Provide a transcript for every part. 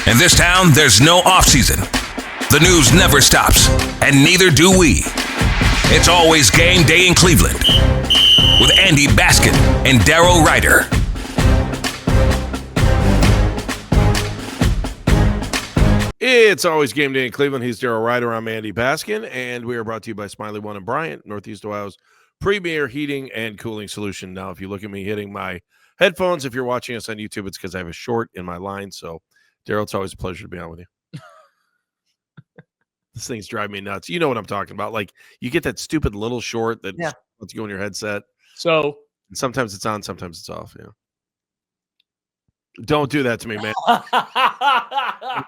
In this town, there's no off-season. The news never stops, and neither do we. It's always game day in Cleveland with Andy Baskin and Daryl Ryder. It's always game day in Cleveland. He's Daryl Ryder. I'm Andy Baskin, and we are brought to you by Smiley One and Bryant, Northeast Ohio's premier heating and cooling solution. Now, if you look at me hitting my headphones, if you're watching us on YouTube, it's because I have a short in my line. So, Daryl, it's always a pleasure to be on with you. This thing's driving me nuts. You know what I'm talking about. Like, you get that stupid little short that lets you go in your headset. So, and sometimes it's on, sometimes it's off. Yeah. Don't do that to me, man. I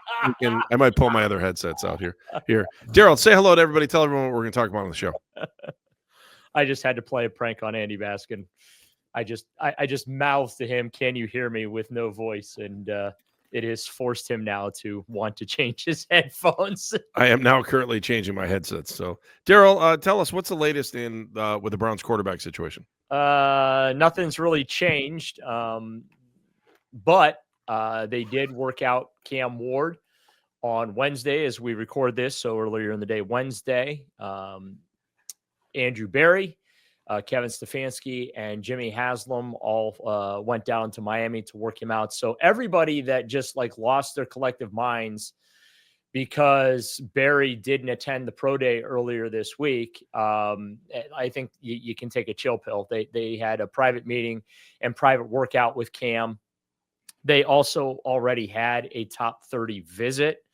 might pull my other headsets out here. Here, Daryl, say hello to everybody. Tell everyone what we're going to talk about on the show. I just had to play a prank on Andy Baskin. I just mouthed to him, "Can you hear me?" with no voice, and it has forced him now to want to change his headphones. I am now currently changing my headsets. So, Daryl, tell us what's the latest in with the Browns quarterback situation. Nothing's really changed, but they did work out Cam Ward on Wednesday as we record this. So earlier in the day, Wednesday, Andrew Berry, Kevin Stefanski, and Jimmy Haslam all went down to Miami to work him out. So everybody that just lost their collective minds because Berry didn't attend the pro day earlier this week, I think you can take a chill pill. They had a private meeting and private workout with Cam. They also already had a top 30 visit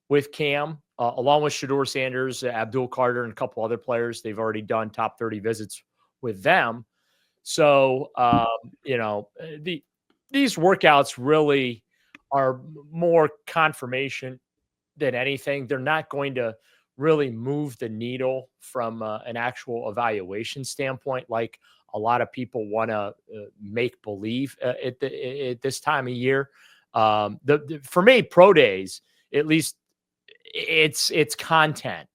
with Cam, along with Shedeur Sanders, Abdul Carter, and a couple other players. They've already done top 30 visits with them. So, these workouts really are more confirmation than anything. They're not going to really move the needle from an actual evaluation standpoint, like a lot of people want to make believe at this time of year. For me, pro days, at least, it's content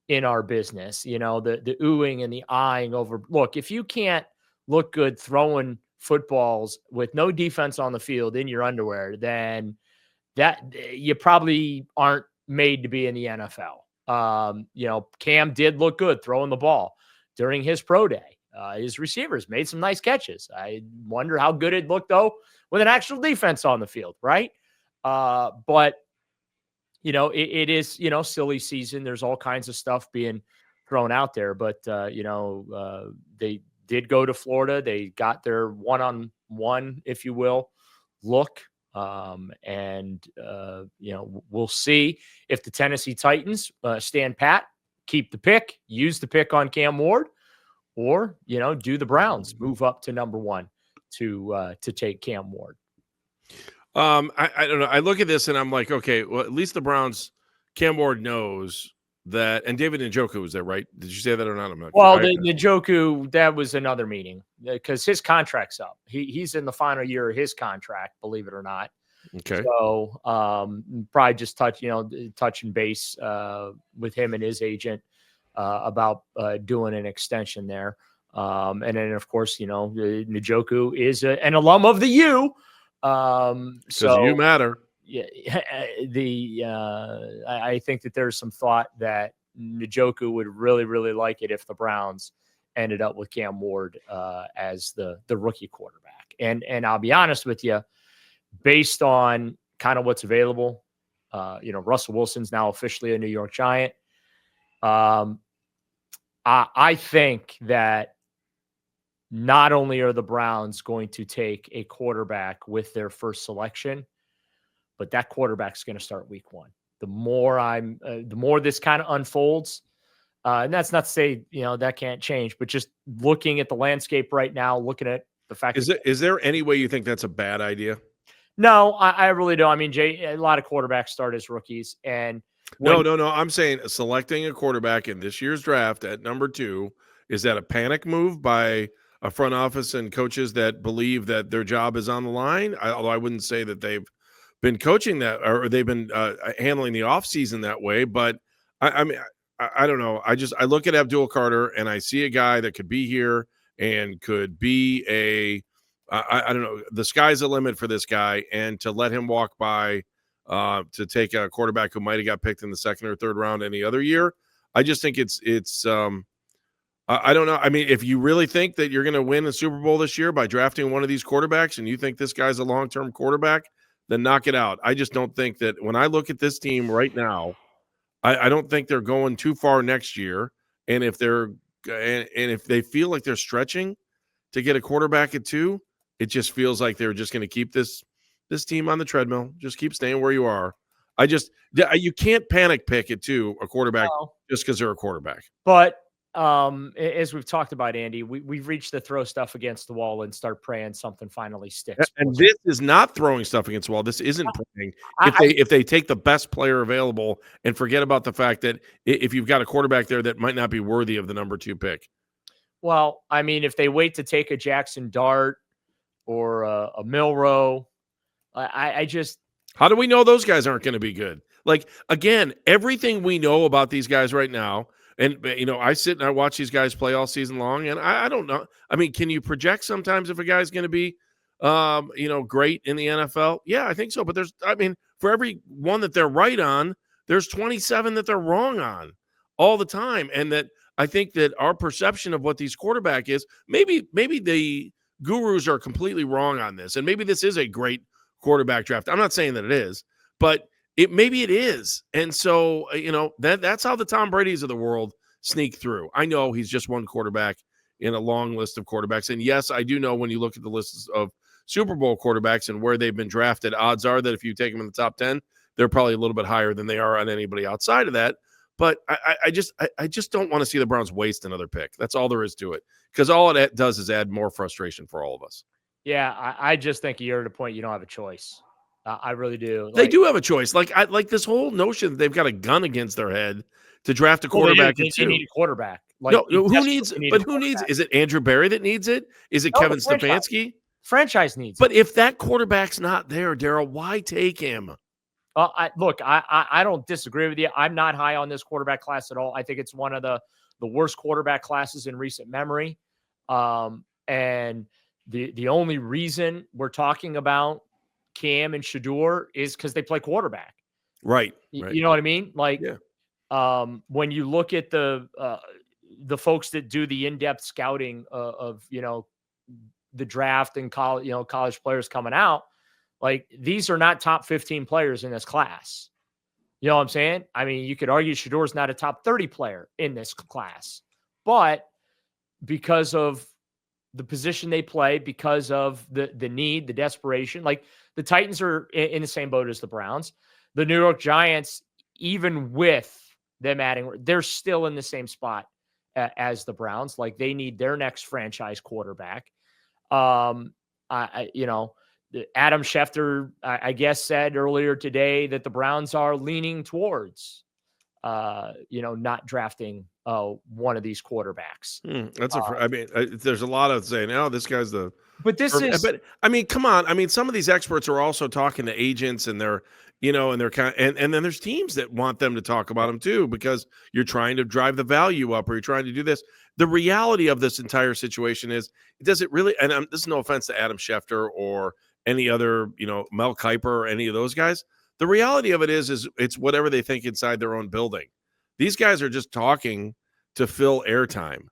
in our business. You know, the oohing and the eyeing over. Look, if you can't look good throwing footballs with no defense on the field in your underwear, then that you probably aren't made to be in the NFL. Cam did look good throwing the ball during his pro day. His receivers made some nice catches. I wonder how good it looked, though, with an actual defense on the field, right? But, it is, silly season. There's all kinds of stuff being thrown out there. But, they did go to Florida. They got their one-on-one, if you will, look. We'll see if the Tennessee Titans stand pat, keep the pick, use the pick on Cam Ward, or, do the Browns move up to number one to take Cam Ward? I don't know. I look at this and I'm like, okay, well, at least the Browns, Cam Ward knows that, and David Njoku was there, right? Did you say that or not? I'm not. Well, Njoku, that was another meeting because his contract's up. He's in the final year of his contract, believe it or not. Okay. So probably just touching base with him and his agent about doing an extension there. And then, of course, Njoku is an alum of the U. So you matter. Yeah, I think that there's some thought that Njoku would really, really like it if the Browns ended up with Cam Ward as the rookie quarterback. And I'll be honest with you, based on kind of what's available, Russell Wilson's now officially a New York Giant. I think that not only are the Browns going to take a quarterback with their first selection, but that quarterback's going to start week one. The more this kind of unfolds, and that's not to say, that can't change, but just looking at the landscape right now, looking at the fact. Is there any way you think that's a bad idea? No, I really don't. I mean, a lot of quarterbacks start as rookies, and no. I'm saying selecting a quarterback in this year's draft at number 2, is that a panic move by a front office and coaches that believe that their job is on the line? Although I wouldn't say that they've been coaching that or they've been handling the offseason that way. But I mean, I don't know. I look at Abdul Carter and I see a guy that could be here and could be I don't know. The sky's the limit for this guy, and to let him walk by to take a quarterback who might have got picked in the second or third round any other year. I just think it's I don't know. I mean, if you really think that you're going to win a Super Bowl this year by drafting one of these quarterbacks and you think this guy's a long-term quarterback, then knock it out. I just don't think that when I look at this team right now, I don't think they're going too far next year. And if they're and if they feel like they're stretching to get a quarterback at 2, it just feels like they're just going to keep this team on the treadmill. Just keep staying where you are. You can't panic pick at 2 a quarterback just because they're a quarterback. But as we've talked about, Andy, we've reached the throw stuff against the wall and start praying something finally sticks. And this is not throwing stuff against the wall. This isn't praying. If they take the best player available and forget about the fact that if you've got a quarterback there that might not be worthy of the number 2 pick. Well, I mean, if they wait to take a Jackson Dart or a Milroe, I just. How do we know those guys aren't going to be good? Like, again, everything we know about these guys right now. And, I sit and I watch these guys play all season long, and I don't know. I mean, can you project sometimes if a guy's going to be, great in the NFL? Yeah, I think so. But for every one that they're right on, there's 27 that they're wrong on all the time. And that I think that our perception of what these quarterback is, maybe the gurus are completely wrong on this. And maybe this is a great quarterback draft. I'm not saying that it is, but maybe it is. And so, that's how the Tom Brady's of the world sneak through. I know he's just one quarterback in a long list of quarterbacks. And yes, I do know when you look at the lists of Super Bowl quarterbacks and where they've been drafted, odds are that if you take them in the top 10, they're probably a little bit higher than they are on anybody outside of that. But I just don't want to see the Browns waste another pick. That's all there is to it. Because all it does is add more frustration for all of us. Yeah, I just think you're at a point you don't have a choice. I really do. They do have a choice. Like this whole notion that they've got a gun against their head to draft a quarterback. They need a quarterback. Who needs? Is it Andrew Berry that needs it? Is it Kevin Stefanski? Franchise needs. But if that quarterback's not there, Daryl, why take him? I don't disagree with you. I'm not high on this quarterback class at all. I think it's one of the worst quarterback classes in recent memory. And the only reason we're talking about Cam and Shedeur is because they play quarterback. Right. You know what I mean? When you look at the folks that do the in-depth scouting of the draft and college players coming out, like these are not top 15 players in this class. You know what I'm saying? I mean, you could argue Shedeur's not a top 30 player in this class, but because of the position they play, because of the need, the desperation, like the Titans are in the same boat as the Browns. The New York Giants, even with them adding, they're still in the same spot as the Browns. Like they need their next franchise quarterback. Adam Schefter, I guess, said earlier today that the Browns are leaning towards, not drafting one of these quarterbacks. There's a lot of saying, "Oh, this guy's the." But this is. But I mean, come on. I mean, some of these experts are also talking to agents, and they're, and they're and then there's teams that want them to talk about them too, because you're trying to drive the value up, or you're trying to do this. The reality of this entire situation is, does it really? And this is no offense to Adam Schefter or any other, Mel Kiper or any of those guys. The reality of it is it's whatever they think inside their own building. These guys are just talking to fill airtime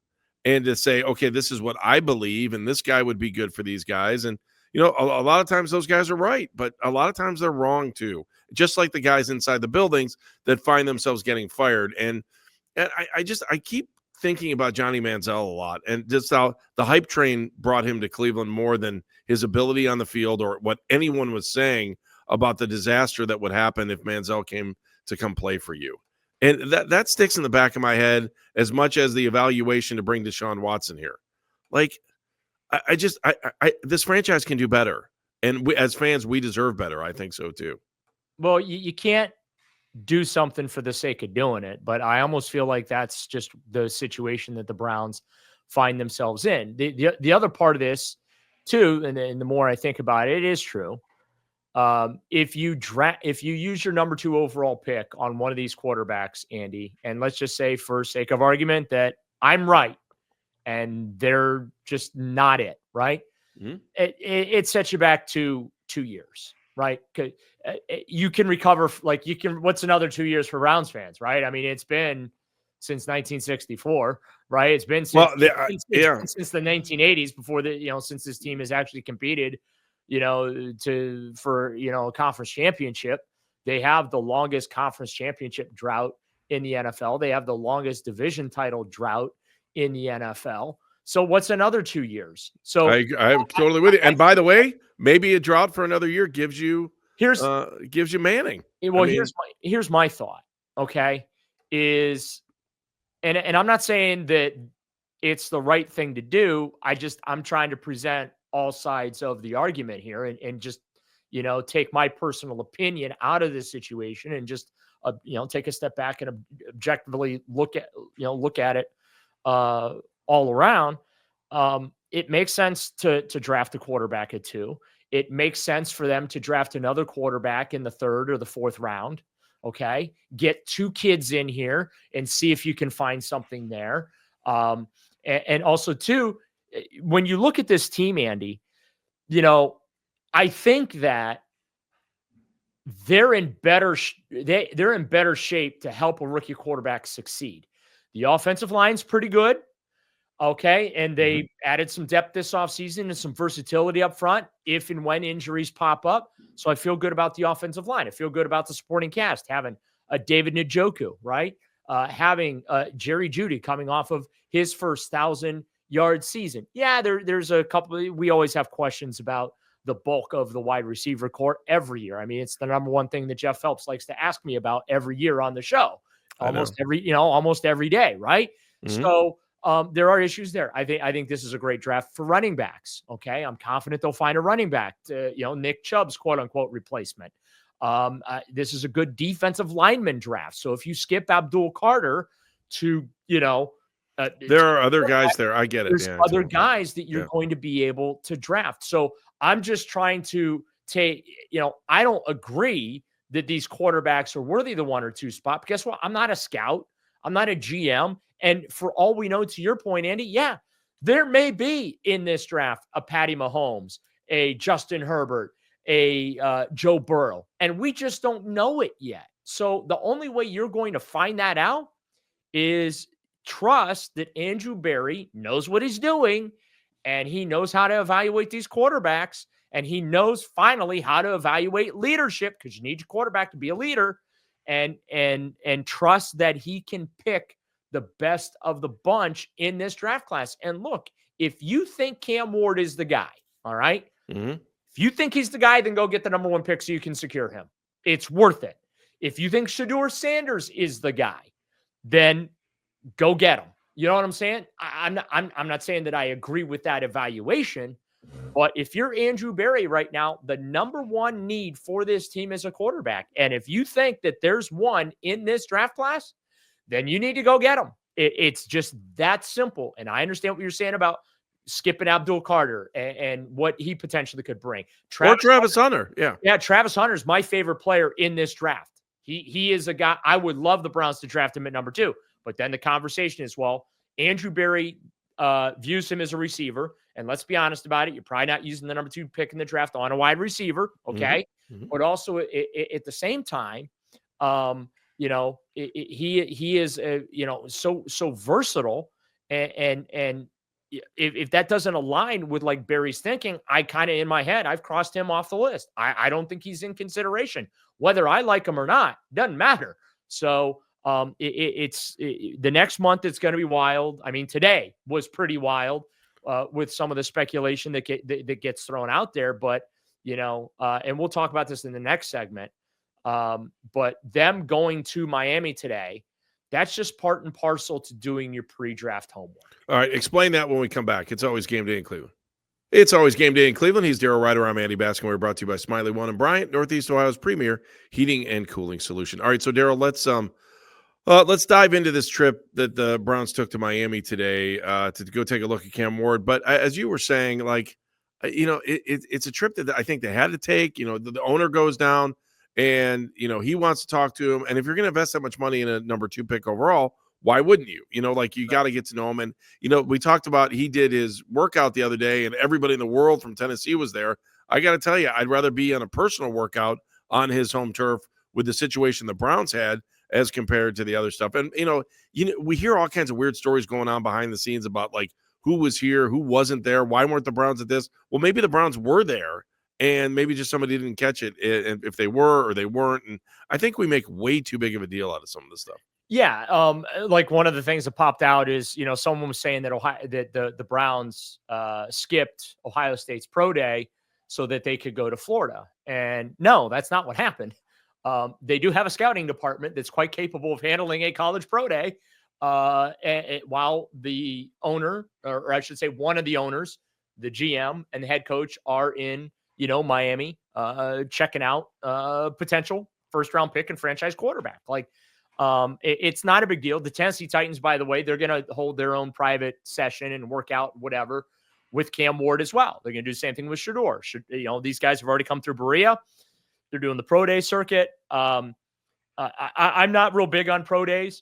and to say, okay, this is what I believe, and this guy would be good for these guys. And, a lot of times those guys are right, but a lot of times they're wrong too. Just like the guys inside the buildings that find themselves getting fired. And I keep thinking about Johnny Manziel a lot, and just how the hype train brought him to Cleveland more than his ability on the field or what anyone was saying about the disaster that would happen if Manziel came to come play for you. And that sticks in the back of my head as much as the evaluation to bring Deshaun Watson here. Like, this franchise can do better. And as fans, we deserve better. I think so too. Well, you can't do something for the sake of doing it, but I almost feel like that's just the situation that the Browns find themselves in. The other part of this too, and the more I think about it, it is true. If you use your number 2 overall pick on one of these quarterbacks, Andy, and let's just say for sake of argument that I'm right and they're just not it, right? Mm-hmm. It sets you back to 2 years. right? You can recover, like you can, what's another 2 years for Browns fans, right? I mean, it's been since 1964, right? It's been since, it's been since the 1980s before since this team has actually competed, for a conference championship. They have the longest conference championship drought in the NFL. They have the longest division title drought in the NFL. So what's another 2 years? So I'm totally with you. And by the way, maybe a drought for another year gives you Manning. Well, here's my thought. Okay, and I'm not saying that it's the right thing to do. I'm trying to present all sides of the argument here, and just take my personal opinion out of this situation, and just take a step back and objectively look at it all around. It makes sense to draft a quarterback at 2. It makes sense for them to draft another quarterback in the 3rd or the 4th round. Okay. Get 2 kids in here and see if you can find something there. And also, too, when you look at this team, Andy, I think that they're in better shape to help a rookie quarterback succeed. The offensive line's pretty good. Okay. And they added some depth this offseason and some versatility up front if and when injuries pop up. So I feel good about the offensive line. I feel good about the supporting cast, having a David Njoku, right? Having Jerry Jeudy coming off of his first 1,000-yard season. Yeah, there's a couple. We always have questions about the bulk of the wide receiver corps every year. I mean, it's the number one thing that Jeff Phelps likes to ask me about every year on the show, almost every day, right? So there are issues there. I think this is a great draft for running backs. Okay. I'm confident they'll find a running back to, Nick Chubb's quote unquote replacement. This is a good defensive lineman draft. So if you skip Abdul Carter to, there are other guys there. I get it. There's other guys that you're going to be able to draft. So I'm just trying to take, I don't agree that these quarterbacks are worthy of the 1 or 2 spot. But guess what? I'm not a scout. I'm not a GM. And for all we know, to your point, Andy, yeah, there may be in this draft a Patty Mahomes, a Justin Herbert, a Joe Burrow, and we just don't know it yet. So the only way you're going to find that out is trust that Andrew Berry knows what he's doing, and he knows how to evaluate these quarterbacks, and he knows finally how to evaluate leadership, because you need your quarterback to be a leader, and trust that he can pick the best of the bunch in this draft class. And look, if you think Cam Ward is the guy, all right, if you think he's the guy, then go get the number 1 pick so you can secure him. It's worth it. If you think Shedeur Sanders is the guy, then go get him. You know what I'm saying? I'm not saying that I agree with that evaluation, but if you're Andrew Berry right now, the number 1 need for this team is a quarterback. And if you think that there's one in this draft class, then you need to go get him. It's just that simple. And I understand what you're saying about skipping Abdul Carter and what he potentially could bring. Travis Hunter. Yeah. Travis Hunter is my favorite player in this draft. He is a guy. I would love the Browns to draft him at number 2. But then the conversation is, well, Andrew Berry views him as a receiver. And let's be honest about it. You're probably not using the number 2 pick in the draft on a wide receiver. Okay. But also at the same time, he is, so versatile, and if that doesn't align with like Barry's thinking, I kind of in my head, I've crossed him off the list. I don't think he's in consideration. Whether I like him or not, doesn't matter. So it's the next month, it's going to be wild. I mean, today was pretty wild with some of the speculation that gets thrown out there, but and we'll talk about this in the next segment. But them going to Miami today, that's just part and parcel to doing your pre-draft homework. All right, explain that when we come back. It's always game day in Cleveland. It's always game day in Cleveland. He's Daryl Ryder. I'm Andy Baskin. We're brought to you by Smiley One and Bryant, Northeast Ohio's premier heating and cooling solution. All right, so Daryl, let's dive into this trip that the Browns took to Miami today to go take a look at Cam Ward. But as you were saying, it's a trip that I think they had to take. The owner goes down, and he wants to talk to him. And if you're going to invest that much money in a number 2 pick overall, why wouldn't you? You got to get to know him. And we talked about, he did his workout the other day, and everybody in the world from Tennessee was there. I got to tell you, I'd rather be on a personal workout on his home turf with the situation the Browns had as compared to the other stuff. And, we hear all kinds of weird stories going on behind the scenes about like who was here, who wasn't there, why weren't the Browns at this? Well, maybe the Browns were there and maybe just somebody didn't catch it, and if they were or they weren't. And I think we make way too big of a deal out of some of this stuff. Yeah, like one of the things that popped out is, someone was saying that the Browns skipped Ohio State's pro day so that they could go to Florida. And no, that's not what happened. They do have a scouting department that's quite capable of handling a college pro day. While the owner, or I should say one of the owners, the GM and the head coach are in, Miami, checking out potential first round pick and franchise quarterback. Like, it's not a big deal. The Tennessee Titans, by the way, they're going to hold their own private session and work out whatever with Cam Ward as well. They're going to do the same thing with Shedeur. These guys have already come through Berea. They're doing the pro day circuit. I'm not real big on pro days.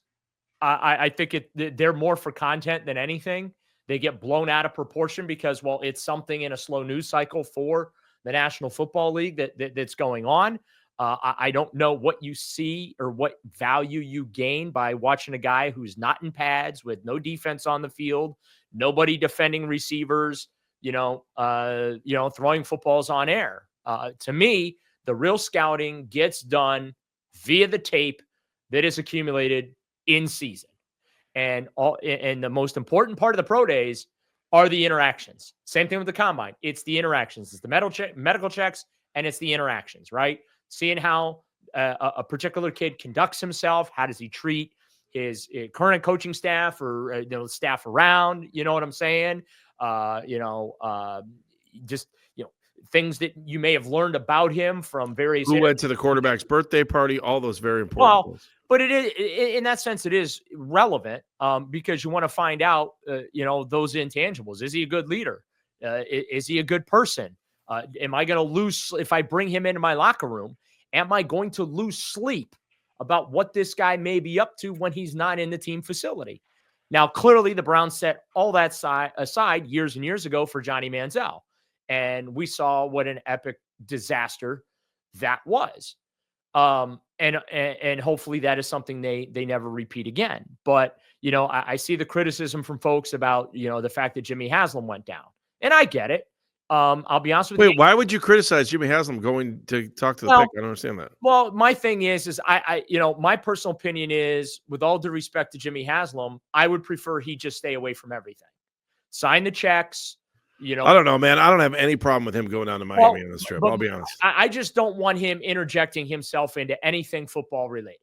I think they're more for content than anything. They get blown out of proportion because, well, it's something in a slow news cycle for the National Football League that's going on. I don't know what you see or what value you gain by watching a guy who's not in pads with no defense on the field, nobody defending receivers, throwing footballs on air. To me, the real scouting gets done via the tape that is accumulated in season. And the most important part of the pro days are the interactions. Same thing with the combine. It's the interactions. It's the medical checks, and it's the interactions, right? Seeing how a particular kid conducts himself. How does he treat his current coaching staff or staff around? You know what I'm saying? Things that you may have learned about him from various. Who went to the quarterback's birthday party? All those very important things. But it is, in that sense, it is relevant because you want to find out, those intangibles. Is he a good leader? Is he a good person? Am I going to lose if I bring him into my locker room? Am I going to lose sleep about what this guy may be up to when he's not in the team facility? Now, clearly, the Browns set all that aside years and years ago for Johnny Manziel, and we saw what an epic disaster that was. And hopefully that is something they never repeat again. But, I see the criticism from folks about, the fact that Jimmy Haslam went down, and I get it. I'll be honest with you. Wait, why would you criticize Jimmy Haslam going to talk to the pick? I don't understand that. Well, my thing is I my personal opinion is, with all due respect to Jimmy Haslam, I would prefer he just stay away from everything. Sign the checks. I don't know, man. I don't have any problem with him going down to Miami on this trip. I'll be honest. I just don't want him interjecting himself into anything football related.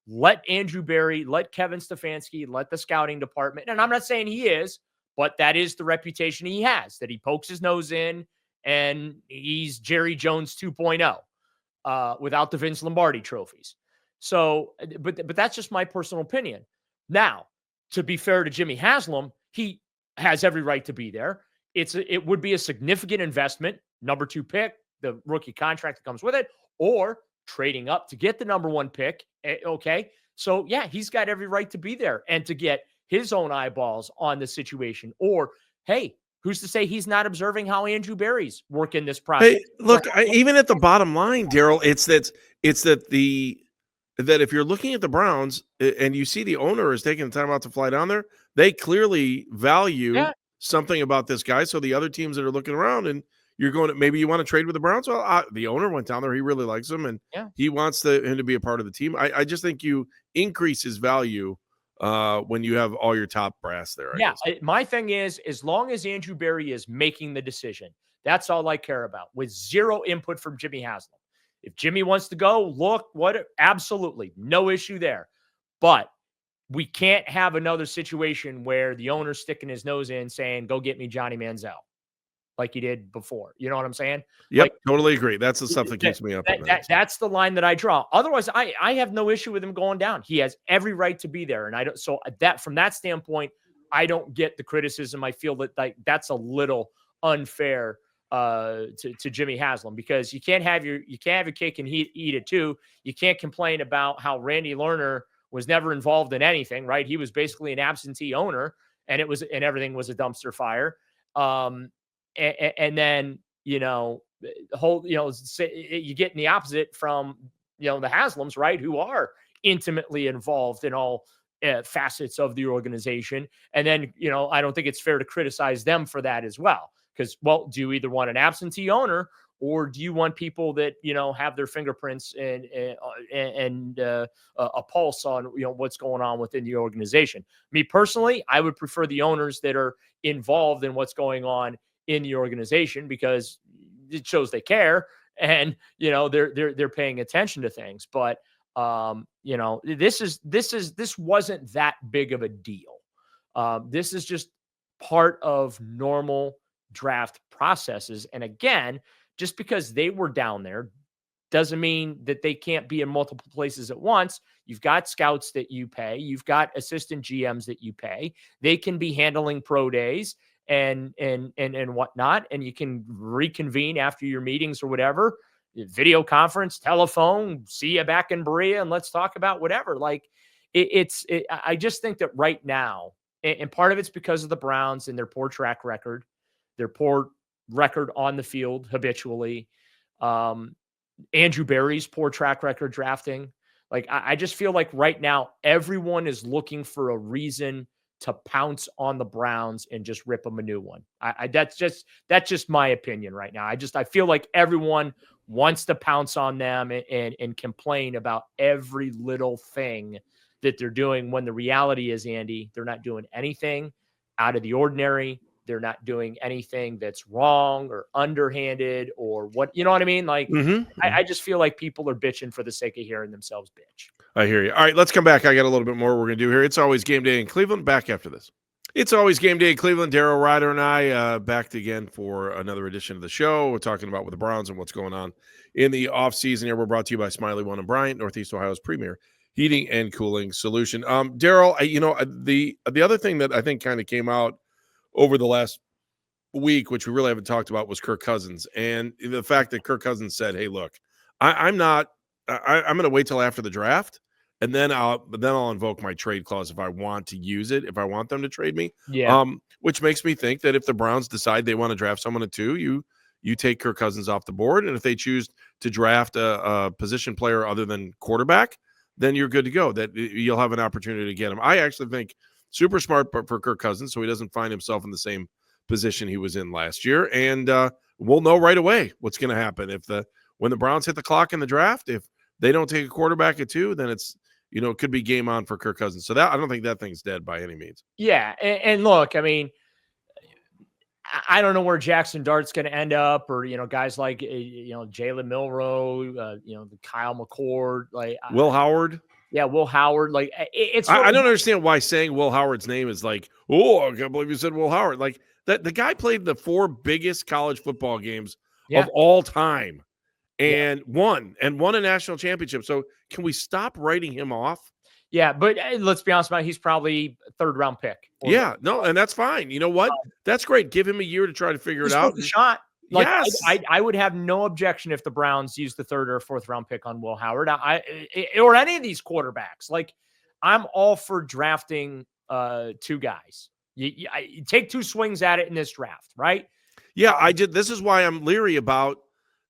Let Andrew Berry, let Kevin Stefanski, let the scouting department. And I'm not saying he is, but that is the reputation he has, that he pokes his nose in and he's Jerry Jones 2.0 without the Vince Lombardi trophies. So, but that's just my personal opinion. Now, to be fair to Jimmy Haslam, he has every right to be there. It would be a significant investment, number 2 pick, the rookie contract that comes with it, or trading up to get the number 1 pick. Okay. So yeah, he's got every right to be there and to get his own eyeballs on the situation. Or, hey, who's to say he's not observing how Andrew Berry's working this process? Hey, look, even at the bottom line, Daryl, it's that if you're looking at the Browns and you see the owner is taking the time out to fly down there, they clearly value something about this guy. So the other teams that are looking around and you're going to, maybe you want to trade with the Browns. Well, the owner went down there. He really likes him and he wants him to be a part of the team. I just think you increase his value when you have all your top brass there. My thing is, as long as Andrew Berry is making the decision, that's all I care about, with zero input from Jimmy Haslam. If Jimmy wants to go, absolutely no issue there. But we can't have another situation where the owner's sticking his nose in saying, go get me Johnny Manziel, like he did before. You know what I'm saying? Yep, totally agree. That's the stuff that keeps me up. That's the line that I draw. Otherwise, I have no issue with him going down. He has every right to be there. And I don't, so that from that standpoint, I don't get the criticism. I feel that that's a little unfair to Jimmy Haslam, because you can't have your cake and eat it too. You can't complain about how Randy Lerner was never involved in anything, right? He was basically an absentee owner, and everything was a dumpster fire. And then, whole, you get in the opposite from, the Haslams, right? Who are intimately involved in all facets of the organization. And then, I don't think it's fair to criticize them for that as well. Because, well, do you either want an absentee owner, or do you want people that, have their fingerprints and a pulse on, what's going on within the organization? Me personally, I would prefer the owners that are involved in what's going on in the organization, because it shows they care, and, they're paying attention to things. But, this wasn't that big of a deal. This is just part of normal draft processes. And again, just because they were down there doesn't mean that they can't be in multiple places at once. You've got scouts that you pay. You've got assistant GMs that you pay. They can be handling pro days and whatnot. And you can reconvene after your meetings or whatever, video conference, telephone, see you back in Berea, and let's talk about whatever. Like I just think that right now, and part of it's because of the Browns and their poor track record, their poor record on the field habitually. Andrew Berry's poor track record drafting. Like, I just feel like right now everyone is looking for a reason to pounce on the Browns and just rip them a new one. That's just my opinion right now. I feel like everyone wants to pounce on them and complain about every little thing that they're doing, when the reality is, Andy, they're not doing anything out of the ordinary. They're not doing anything that's wrong or underhanded or what, you know what I mean? Like, I just feel like people are bitching for the sake of hearing themselves bitch. I hear you. All right, let's come back. I got a little bit more we're going to do here. It's always game day in Cleveland. Back after this. It's always game day in Cleveland. Daryl Ryder and I back again for another edition of the show. We're talking about with the Browns and what's going on in the offseason here. We're brought to you by Smiley One and Bryant, Northeast Ohio's premier heating and cooling solution. Daryl, the other thing that I think kind of came out over the last week, which we really haven't talked about, was Kirk Cousins, and the fact that Kirk Cousins said, "Hey, look, I'm going to wait till after the draft, and then I'll invoke my trade clause if I want to use it, if I want them to trade me." Yeah. Which makes me think that if the Browns decide they want to draft someone at 2, you take Kirk Cousins off the board, and if they choose to draft a position player other than quarterback, then you're good to go. That you'll have an opportunity to get him. I actually think super smart for Kirk Cousins, so he doesn't find himself in the same position he was in last year. And we'll know right away what's going to happen when the Browns hit the clock in the draft. If they don't take a quarterback at 2, then it's it could be game on for Kirk Cousins. So that I don't think that thing's dead by any means. Yeah, and look, I mean, I don't know where Jackson Dart's going to end up, or guys like Jalen Milroe, Kyle McCord, like Will Howard. Yeah, Will Howard. Like, it's. I don't understand why saying Will Howard's name is like, oh, I can't believe you said Will Howard. Like, that the guy played the 4 biggest college football games of all time, and won a national championship. So can we stop writing him off? Yeah, but let's be honest about it, he's probably a 3rd round pick. Yeah, no, and that's fine. You know what? That's great. Give him a year to try to figure it out. Worth a shot. Like, yes, I would have no objection if the Browns used the 3rd or 4th round pick on Will Howard, or any of these quarterbacks. Like, I'm all for drafting 2 guys. You take 2 swings at it in this draft, right? Yeah, I did. This is why I'm leery about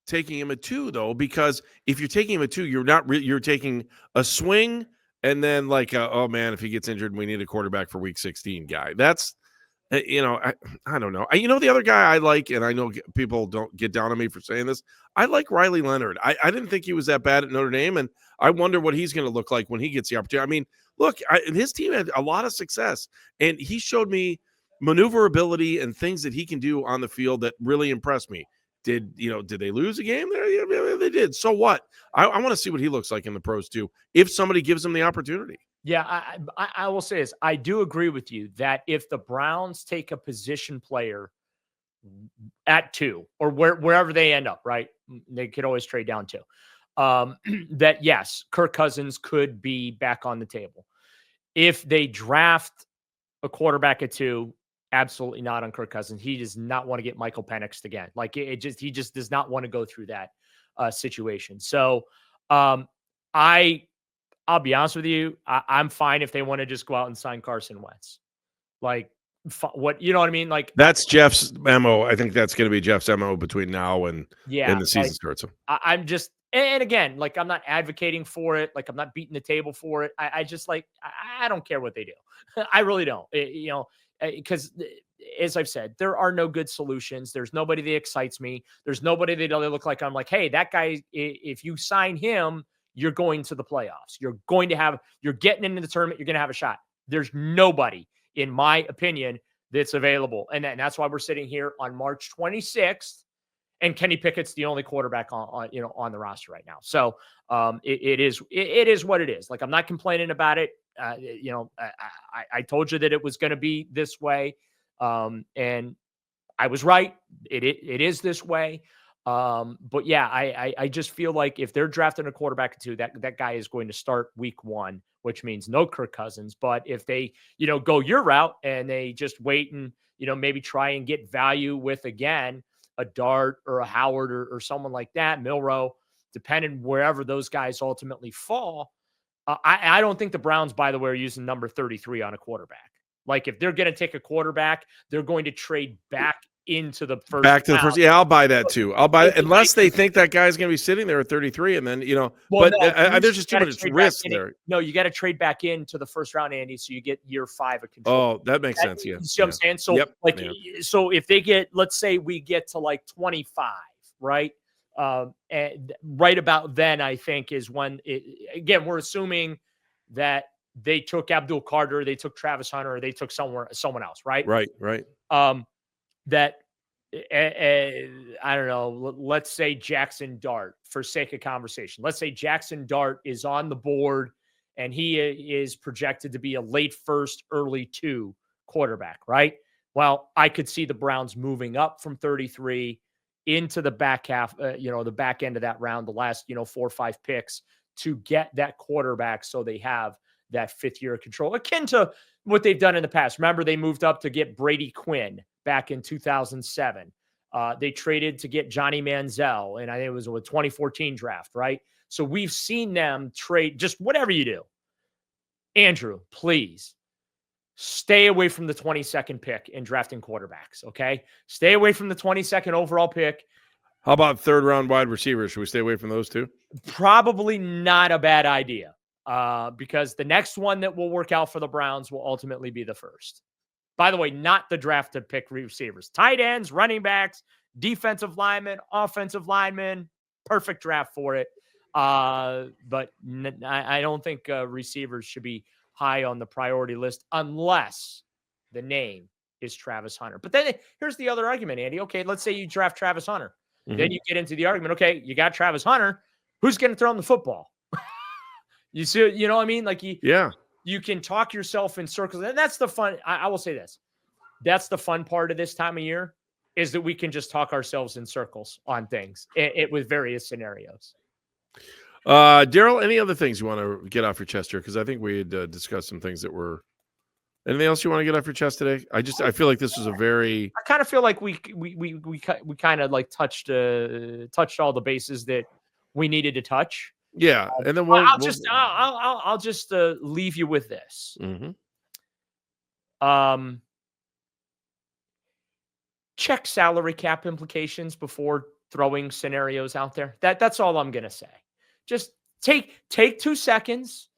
taking him at 2, though, because if you're taking him at 2, you're taking a swing and then like, oh man, if he gets injured, we need a quarterback for week 16 guy. That's. I don't know. The other guy I like, and I know people don't get down on me for saying this, I like Riley Leonard. I didn't think he was that bad at Notre Dame, and I wonder what he's going to look like when he gets the opportunity. I mean, look, his team had a lot of success, and he showed me maneuverability and things that he can do on the field that really impressed me. Did they lose a game there? Yeah, they did. So what? I want to see what he looks like in the pros too, if somebody gives him the opportunity. Yeah, I will say this. I do agree with you that if the Browns take a position player at 2 or wherever they end up, right, they could always trade down 2. That yes, Kirk Cousins could be back on the table. If they draft a quarterback at 2, absolutely not on Kirk Cousins. He does not want to get Michael Penix again. Like, he just does not want to go through that situation. So I'll be honest with you. I'm fine if they want to just go out and sign Carson Wentz. Like, what, you know what I mean? Like, That's Jeff's MO. I think that's going to be Jeff's MO between now and yeah, the season starts. I'm just, and again, like, I'm not advocating for it. Like, I'm not beating the table for it. I just like, I don't care what they do. I really don't. Because as I've said, there are no good solutions. There's nobody that excites me. There's nobody that look like I'm like, hey, that guy, if you sign him, you're going to the playoffs. You're getting into the tournament. You're going to have a shot. There's nobody, in my opinion, that's available. And that's why we're sitting here on March 26th. And Kenny Pickett's the only quarterback on the roster right now. So it is what it is. Like, I'm not complaining about it. I told you that it was going to be this way. And I was right. It is this way. But yeah, I just feel like if they're drafting a quarterback too, that guy is going to start week 1, which means no Kirk Cousins. But if they, go your route and they just wait and, maybe try and get value with, again, a Dart or a Howard or someone like that, Milrow, depending wherever those guys ultimately fall. I don't think the Browns, by the way, are using number 33 on a quarterback. Like, if they're going to take a quarterback, they're going to trade back into the first. Back to the first. Yeah, I'll buy that too. I'll buy it unless they think that guy's going to be sitting there at 33, and then there's just too much risk there. No, you got to trade back into the first round, Andy, so you get year 5 of control. Oh, that makes sense. Yeah, you see what I'm saying? So, so if they get, let's say we get to like 25, right? And right about then, I think, is when again, we're assuming that they took Abdul Carter, they took Travis Hunter, or they took someone else, right? Right. That I don't know. Let's say Jackson Dart, for sake of conversation. Let's say Jackson Dart is on the board, and he is projected to be a late first, early 2 quarterback, right? Well, I could see the Browns moving up from 33 into the back half, the back end of that round, the last, 4 or 5 picks to get that quarterback, so they have that 5th year of control, akin to what they've done in the past. Remember, they moved up to get Brady Quinn back in 2007. They traded to get Johnny Manziel, and I think it was a 2014 draft, right? So we've seen them trade, just whatever you do. Andrew, please stay away from the 22nd pick in drafting quarterbacks, okay? Stay away from the 22nd overall pick. How about 3rd round wide receivers? Should we stay away from those too? Probably not a bad idea, because the next one that will work out for the Browns will ultimately be the 1st. By the way, not the draft to pick receivers. Tight ends, running backs, defensive linemen, offensive linemen, perfect draft for it. But I don't think receivers should be high on the priority list unless the name is Travis Hunter. But then here's the other argument, Andy. Okay, let's say you draft Travis Hunter. Mm-hmm. Then you get into the argument, okay, you got Travis Hunter. Who's going to throw him the football? You see, you know what I mean? Like, you can talk yourself in circles. And that's the fun. I will say this. That's the fun part of this time of year, is that we can just talk ourselves in circles on things with various scenarios. Daryl, any other things you want to get off your chest here? Because I think we had discussed some things that were. Anything else you want to get off your chest today? I feel like this was a very. I kind of feel like we kind of like touched all the bases that we needed to touch. Yeah, and then I'll just leave you with this. Mm-hmm. Check salary cap implications before throwing scenarios out there. That's all I'm gonna say. Just take 2 seconds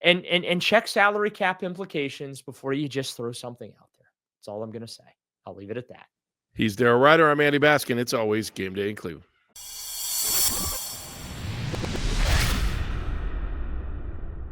and check salary cap implications before you just throw something out there. That's all I'm gonna say. I'll leave it at that. He's Daryl Ryder. I'm Andy Baskin. It's always game day in Cleveland.